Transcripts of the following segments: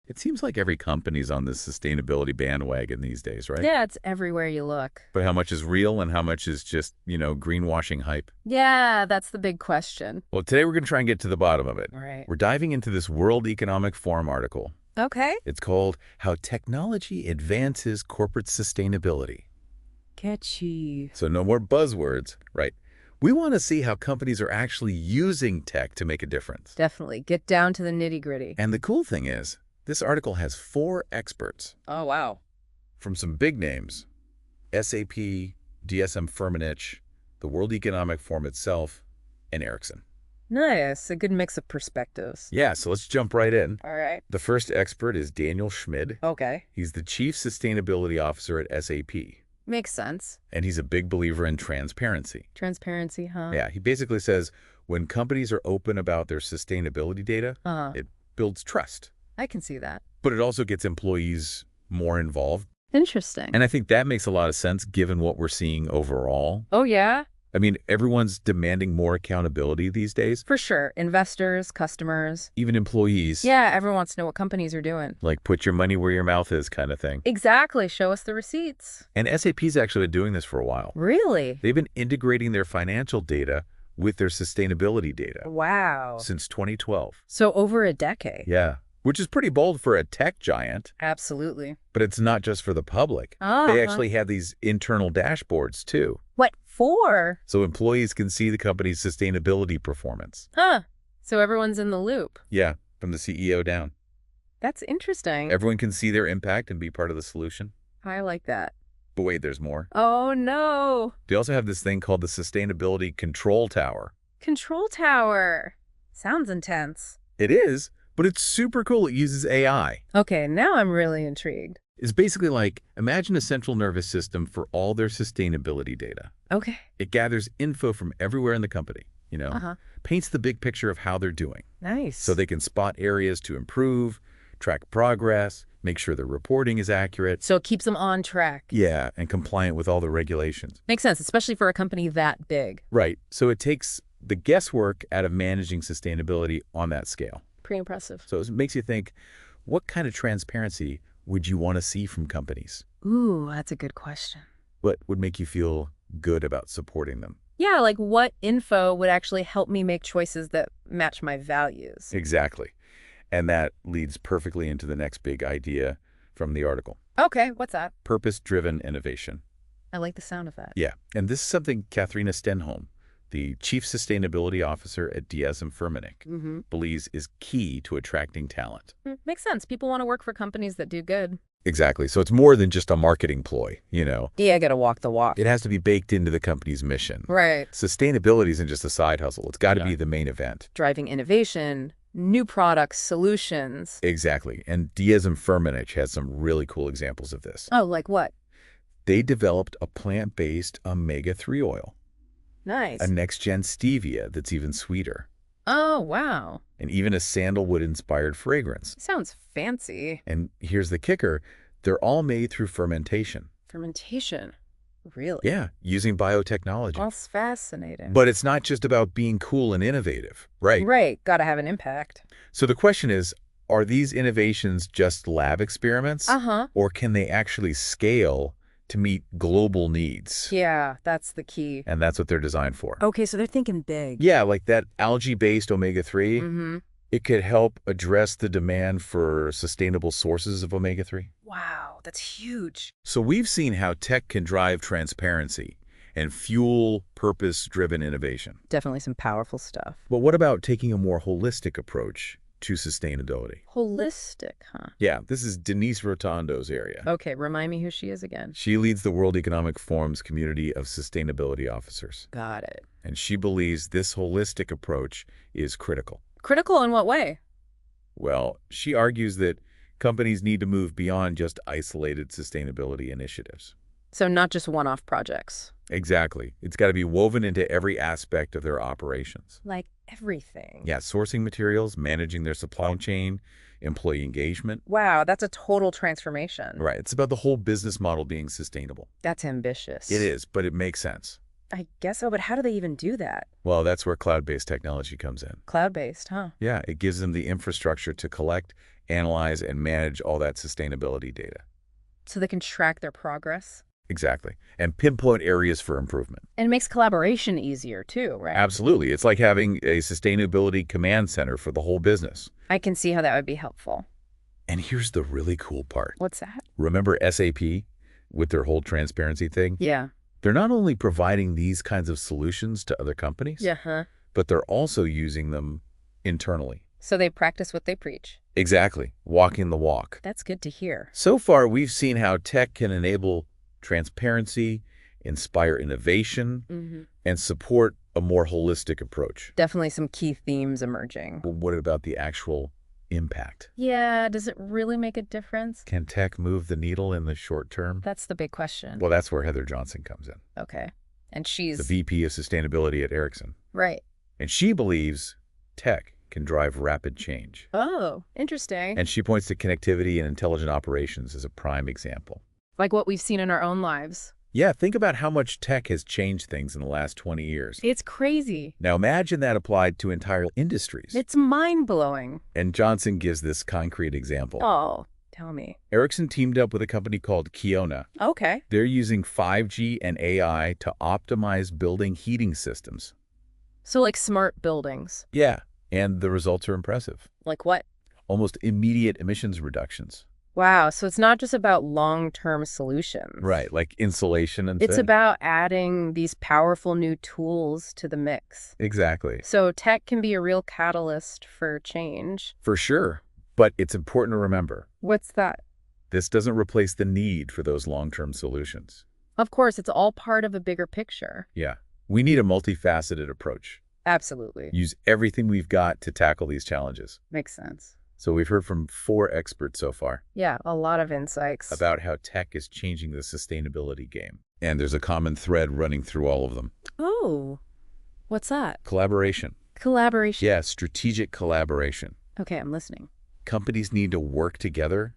It seems like every company's on this sustainability bandwagon these days, right? Yeah, it's everywhere you look. But how much is real and how much is just, greenwashing hype? Yeah, that's the big question. Well, today we're going to try and get to the bottom of it. All right. We're diving into this World Economic Forum article. Okay. It's called How Technology Advances Corporate Sustainability. Catchy. So no more buzzwords, right? We want to see how companies are actually using tech to make a difference. Definitely. Get down to the nitty-gritty. And the cool thing is, this article has 4 experts Oh, wow. from some big names: SAP, DSM-Firmenich, the World Economic Forum itself, and Ericsson. Nice. A good mix of perspectives. Yeah, so let's jump right in. All right. The first expert is Daniel Schmid. Okay. He's the Chief Sustainability Officer at SAP, Makes sense. and he's a big believer in transparency. Transparency, huh? Yeah, he basically says when companies are open about their sustainability data, it builds trust, I can see that. but it also gets employees more involved. Interesting. And I think that makes a lot of sense given what we're seeing overall. Oh, yeah? I mean, everyone's demanding more accountability these days. For sure. Investors, customers. Even employees. Yeah, everyone wants to know what companies are doing. Like put your money where your mouth is kind of thing. Exactly. Show us the receipts. And SAP's actually been doing this for a while. Really? They've been integrating their financial data with their sustainability data Wow. since 2012. So over a decade. Yeah, which is pretty bold for a tech giant, Absolutely. but it's not just for the public. They actually have these internal dashboards too, What for? so employees can see the company's sustainability performance. Huh. So everyone's in the loop. Yeah, from the CEO down. That's interesting. Everyone can see their impact and be part of the solution. I like that. But wait, there's more. Oh, no. They also have this thing called the Sustainability Control Tower. Control tower. Sounds intense. It is, but it's super cool. It uses AI. Okay, now I'm really intrigued. It's basically like, imagine a central nervous system for all their sustainability data. Okay. It gathers info from everywhere in the company, paints the big picture of how they're doing. Nice. So they can spot areas to improve, track progress, make sure their reporting is accurate. So it keeps them on track. Yeah, and compliant with all the regulations. Makes sense, especially for a company that big. Right. So it takes the guesswork out of managing sustainability on that scale. Pretty impressive. So it makes you think, what kind of transparency would you want to see from companies? Ooh, that's a good question. What would make you feel good about supporting them? Yeah, like what info would actually help me make choices that match my values? Exactly. And that leads perfectly into the next big idea from the article. Okay, what's that? Purpose-driven innovation. I like the sound of that. Yeah, and this is something Katharina Stenholm, the Chief Sustainability Officer at DSM-Firmenich, believes is key to attracting talent. Makes sense. People want to work for companies that do good. Exactly. So it's more than just a marketing ploy, Yeah, I gotta walk the walk. It has to be baked into the company's mission. Right. Sustainability isn't just a side hustle. It's got to be the main event. Driving innovation, new products, solutions. Exactly. And DSM-Firmenich has some really cool examples of this. Oh, like what? They developed a plant-based omega-3 oil, Nice. a next-gen stevia that's even sweeter, Oh, wow. and even a sandalwood-inspired fragrance. Sounds fancy. And here's the kicker. They're all made through fermentation. Fermentation. Really? Yeah, using biotechnology. That's fascinating. But it's not just about being cool and innovative, right? Right. Gotta have an impact. So the question is, are these innovations just lab experiments? Or can they actually scale to meet global needs? Yeah, that's the key. And that's what they're designed for. Okay, so they're thinking big. Yeah, like that algae-based omega-3, it could help address the demand for sustainable sources of omega-3. Wow, that's huge. So we've seen how tech can drive transparency and fuel purpose-driven innovation. Definitely some powerful stuff. But what about taking a more holistic approach to sustainability? Holistic, huh? Yeah, this is Denise Rotondo's area. Okay, remind me who she is again. She leads the World Economic Forum's community of sustainability officers. Got it. And she believes this holistic approach is critical. Critical in what way? Well, she argues that companies need to move beyond just isolated sustainability initiatives. So not just one-off projects. Exactly. It's got to be woven into every aspect of their operations. Like everything. Yeah, sourcing materials, managing their supply chain, employee engagement. Wow, that's a total transformation. Right. It's about the whole business model being sustainable. That's ambitious. It is, but it makes sense. I guess so, but how do they even do that? Well, that's where cloud-based technology comes in. Cloud-based, huh? Yeah, it gives them the infrastructure to collect, analyze, and manage all that sustainability data. So they can track their progress. Exactly. And pinpoint areas for improvement. And it makes collaboration easier too, right? Absolutely. It's like having a sustainability command center for the whole business. I can see how that would be helpful. And here's the really cool part. What's that? Remember SAP with their whole transparency thing? Yeah. They're not only providing these kinds of solutions to other companies, but they're also using them internally. So they practice what they preach. Exactly. Walking the walk. That's good to hear. So far, we've seen how tech can enable transparency, inspire innovation, and support a more holistic approach. Definitely some key themes emerging. But what about the actual impact? Yeah, does it really make a difference? Can tech move the needle in the short term? That's the big question. Well, that's where Heather Johnson comes in. Okay. And she's... the VP of Sustainability at Ericsson. Right. And she believes tech can drive rapid change. Oh, interesting. And she points to connectivity and intelligent operations as a prime example. Like what we've seen in our own lives. Yeah, think about how much tech has changed things in the last 20 years. It's crazy. Now imagine that applied to entire industries. It's mind-blowing. And Johnson gives this concrete example. Oh, tell me. Ericsson teamed up with a company called Kiona. Okay. They're using 5G and AI to optimize building heating systems. So like smart buildings. Yeah, and the results are impressive. Like what? Almost immediate emissions reductions. Wow, so it's not just about long-term solutions. Right, like insulation and It's things. about adding these powerful new tools to the mix. Exactly. So tech can be a real catalyst for change. For sure. But it's important to remember, What's that? this doesn't replace the need for those long-term solutions. Of course, it's all part of a bigger picture. Yeah, we need a multifaceted approach. Absolutely. Use everything we've got to tackle these challenges. Makes sense. So we've heard from 4 experts so far Yeah, a lot of insights. about how tech is changing the sustainability game. And there's a common thread running through all of them. Oh, what's that? Collaboration. Collaboration. Yeah, strategic collaboration. Okay, I'm listening. Companies need to work together,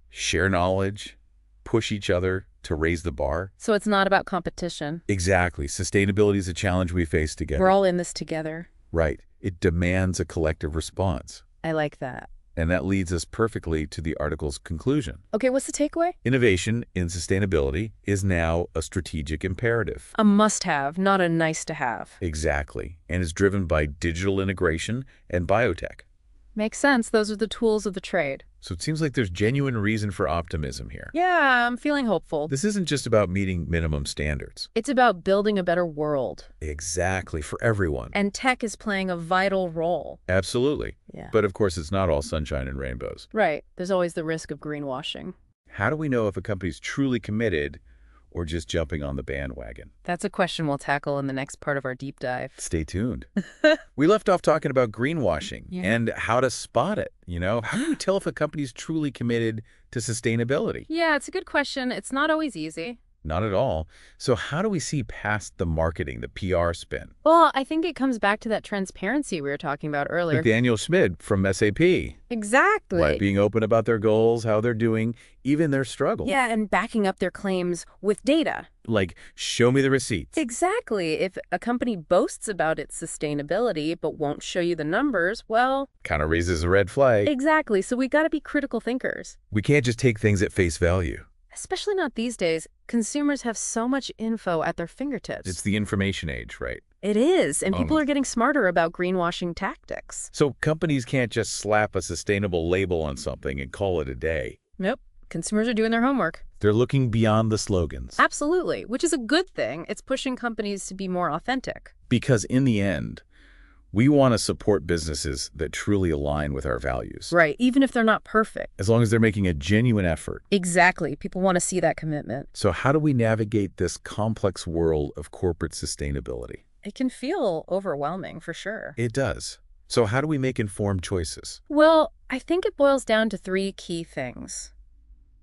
share knowledge, push each other to raise the bar. So it's not about competition. Exactly. Sustainability is a challenge we face together. We're all in this together. Right. It demands a collective response. I like that. And that leads us perfectly to the article's conclusion. Okay, what's the takeaway? Innovation in sustainability is now a strategic imperative. A must-have, not a nice-to-have. Exactly. And is driven by digital integration and biotech. Makes sense. Those are the tools of the trade. So it seems like there's genuine reason for optimism here. Yeah, I'm feeling hopeful. This isn't just about meeting minimum standards. It's about building a better world. Exactly, for everyone. And tech is playing a vital role. Absolutely. Yeah. But of course, it's not all sunshine and rainbows. Right. There's always the risk of greenwashing. How do we know if a company's truly committed or just jumping on the bandwagon? That's a question we'll tackle in the next part of our deep dive. Stay tuned. We left off talking about greenwashing and how to spot it. How do you tell if a company's truly committed to sustainability? Yeah, it's a good question. It's not always easy. Not at all. So how do we see past the marketing, the PR spin? Well, I think it comes back to that transparency we were talking about earlier. Like Daniel Schmid from SAP. Exactly. Like being open about their goals, how they're doing, even their struggles. Yeah, and backing up their claims with data. Like, show me the receipts. Exactly. If a company boasts about its sustainability but won't show you the numbers, well... Kind of raises a red flag. Exactly. So we got to be critical thinkers. We can't just take things at face value. Especially not these days. Consumers have so much info at their fingertips. It's the information age, right? It is, and people are getting smarter about greenwashing tactics. So companies can't just slap a sustainable label on something and call it a day. Nope. Consumers are doing their homework. They're looking beyond the slogans. Absolutely, which is a good thing. It's pushing companies to be more authentic. Because in the end, we want to support businesses that truly align with our values. Right, even if they're not perfect. As long as they're making a genuine effort. Exactly. People want to see that commitment. So how do we navigate this complex world of corporate sustainability? It can feel overwhelming, for sure. It does. So how do we make informed choices? Well, I think it boils down to 3 key things.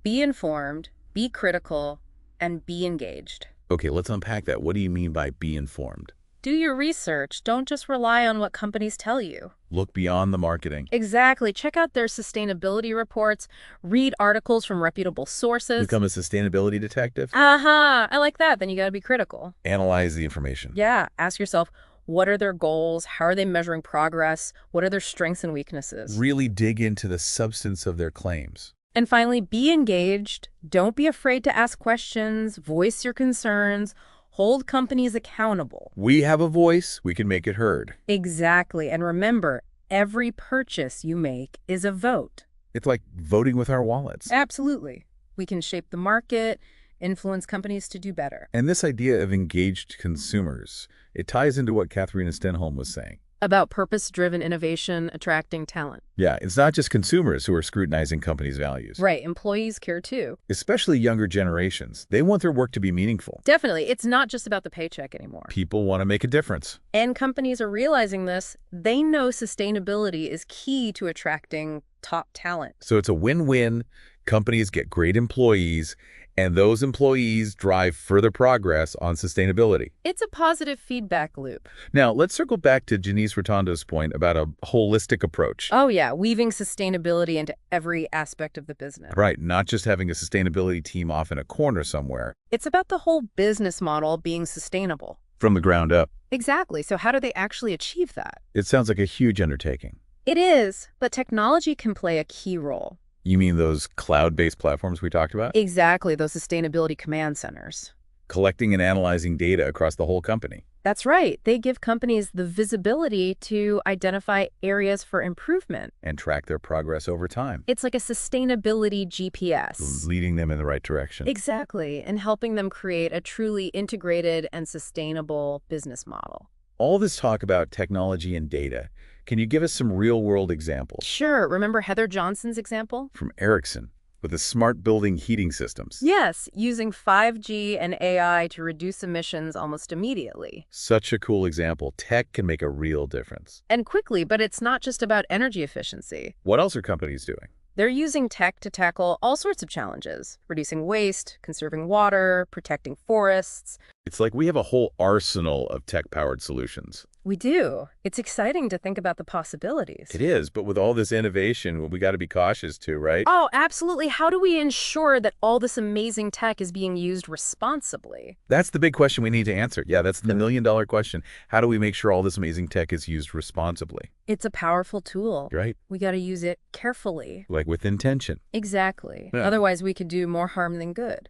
Be informed, be critical, and be engaged. Okay, let's unpack that. What do you mean by be informed? Do your research. Don't just rely on what companies tell you. Look beyond the marketing. Exactly. Check out their sustainability reports. Read articles from reputable sources. Become a sustainability detective. I like that. Then you got to be critical. Analyze the information. Yeah. Ask yourself, what are their goals? How are they measuring progress? What are their strengths and weaknesses? Really dig into the substance of their claims. And finally, be engaged. Don't be afraid to ask questions. Voice your concerns. Hold companies accountable. We have a voice. We can make it heard. Exactly. And remember, every purchase you make is a vote. It's like voting with our wallets. Absolutely. We can shape the market, influence companies to do better. And this idea of engaged consumers, it ties into what Katharina Stenholm was saying. About purpose-driven innovation attracting talent. Yeah, it's not just consumers who are scrutinizing companies' values. Right, employees care too. Especially younger generations. They want their work to be meaningful. Definitely, it's not just about the paycheck anymore. People want to make a difference. And companies are realizing this. They know sustainability is key to attracting top talent. So it's a win-win. Companies get great employees, and those employees drive further progress on sustainability. It's a positive feedback loop. Now, let's circle back to Janice Rotondo's point about a holistic approach. Oh, yeah, weaving sustainability into every aspect of the business. Right, not just having a sustainability team off in a corner somewhere. It's about the whole business model being sustainable. From the ground up. Exactly. So how do they actually achieve that? It sounds like a huge undertaking. It is, but technology can play a key role. You mean those cloud-based platforms we talked about? Exactly, those sustainability command centers. Collecting and analyzing data across the whole company. That's right. They give companies the visibility to identify areas for improvement. And track their progress over time. It's like a sustainability GPS. Leading them in the right direction. Exactly, and helping them create a truly integrated and sustainable business model. All this talk about technology and data, can you give us some real-world examples? Sure. Remember Heather Johnson's example? From Ericsson, with the smart building heating systems. Yes, using 5G and AI to reduce emissions almost immediately. Such a cool example. Tech can make a real difference. And quickly, but it's not just about energy efficiency. What else are companies doing? They're using tech to tackle all sorts of challenges, reducing waste, conserving water, protecting forests. It's like we have a whole arsenal of tech-powered solutions. We do. It's exciting to think about the possibilities. It is, but with all this innovation, we got to be cautious too, right? Oh, absolutely. How do we ensure that all this amazing tech is being used responsibly? That's the big question we need to answer. Yeah, that's the million-dollar question. How do we make sure all this amazing tech is used responsibly? It's a powerful tool. Right. We got to use it carefully. Like with intention. Exactly. Yeah. Otherwise, we could do more harm than good.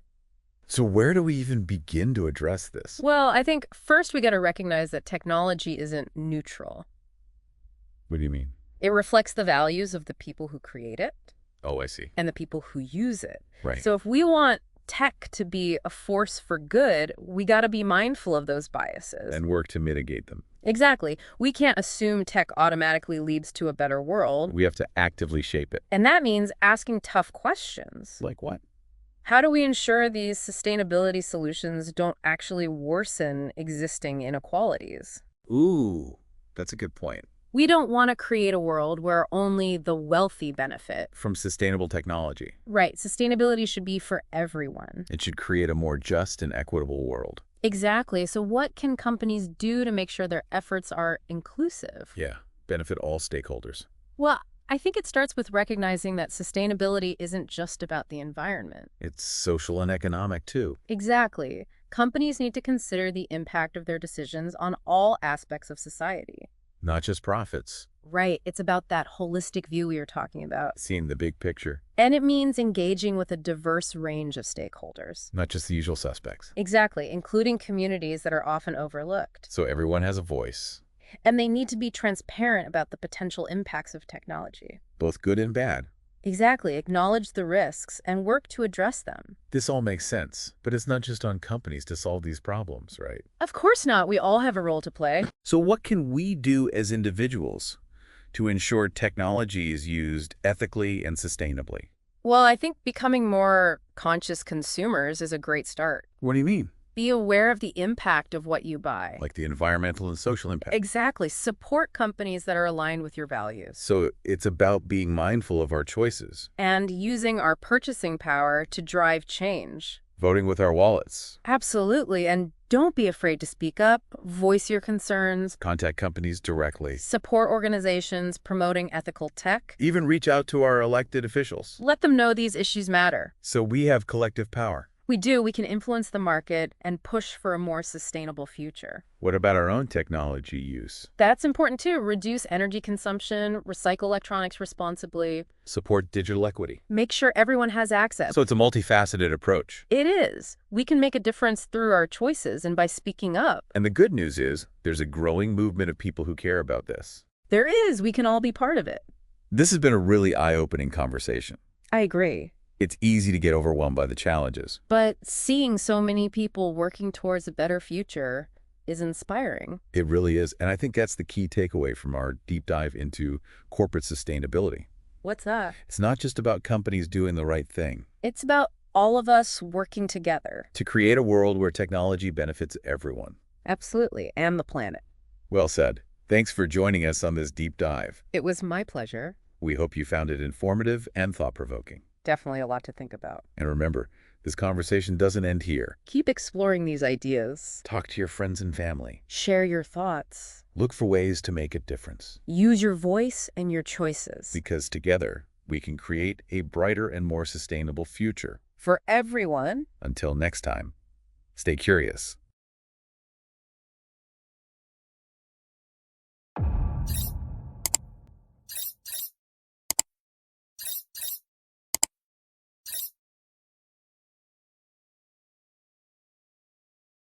So where do we even begin to address this? Well, I think first we got to recognize that technology isn't neutral. What do you mean? It reflects the values of the people who create it. Oh, I see. And the people who use it. Right. So if we want tech to be a force for good, we got to be mindful of those biases. And work to mitigate them. Exactly. We can't assume tech automatically leads to a better world. We have to actively shape it. And that means asking tough questions. Like what? How do we ensure these sustainability solutions don't actually worsen existing inequalities? Ooh, that's a good point. We don't want to create a world where only the wealthy benefit. From sustainable technology. Right. Sustainability should be for everyone. It should create a more just and equitable world. Exactly. So what can companies do to make sure their efforts are inclusive? Yeah, benefit all stakeholders. Well, I think it starts with recognizing that sustainability isn't just about the environment. It's social and economic, too. Exactly. Companies need to consider the impact of their decisions on all aspects of society. Not just profits. Right. It's about that holistic view we were talking about. Seeing the big picture. And it means engaging with a diverse range of stakeholders. Not just the usual suspects. Exactly, including communities that are often overlooked. So everyone has a voice. And they need to be transparent about the potential impacts of technology. Both good and bad. Exactly. Acknowledge the risks and work to address them. This all makes sense, but it's not just on companies to solve these problems, right? Of course not. We all have a role to play. So what can we do as individuals to ensure technology is used ethically and sustainably? Well, I think becoming more conscious consumers is a great start. What do you mean? Be aware of the impact of what you buy. Like the environmental and social impact. Exactly. Support companies that are aligned with your values. So it's about being mindful of our choices. And using our purchasing power to drive change. Voting with our wallets. Absolutely. And Don't be afraid to speak up, voice your concerns, Contact companies directly. support organizations promoting ethical tech. Even reach out to our elected officials. Let them know these issues matter. So we have collective power. We can influence the market and push for a more sustainable future. What about our own technology use? That's important too. Reduce energy consumption, recycle electronics responsibly. Support digital equity. Make sure everyone has access. So it's a multifaceted approach. It is. We can make a difference through our choices and by speaking up. And the good news is there's a growing movement of people who care about this. There is. We can all be part of it. This has been a really eye-opening conversation. I agree. It's easy to get overwhelmed by the challenges. But seeing so many people working towards a better future is inspiring. It really is. And I think that's the key takeaway from our deep dive into corporate sustainability. What's that? It's not just about companies doing the right thing. It's about all of us working together. To create a world where technology benefits everyone. Absolutely. And the planet. Well said. Thanks for joining us on this deep dive. It was my pleasure. We hope you found it informative and thought-provoking. Definitely a lot to think about. And remember, this conversation doesn't end here. Keep exploring these ideas. Talk to your friends and family. Share your thoughts. Look for ways to make a difference. Use your voice and your choices. Because together, we can create a brighter and more sustainable future. For everyone. Until next time, stay curious.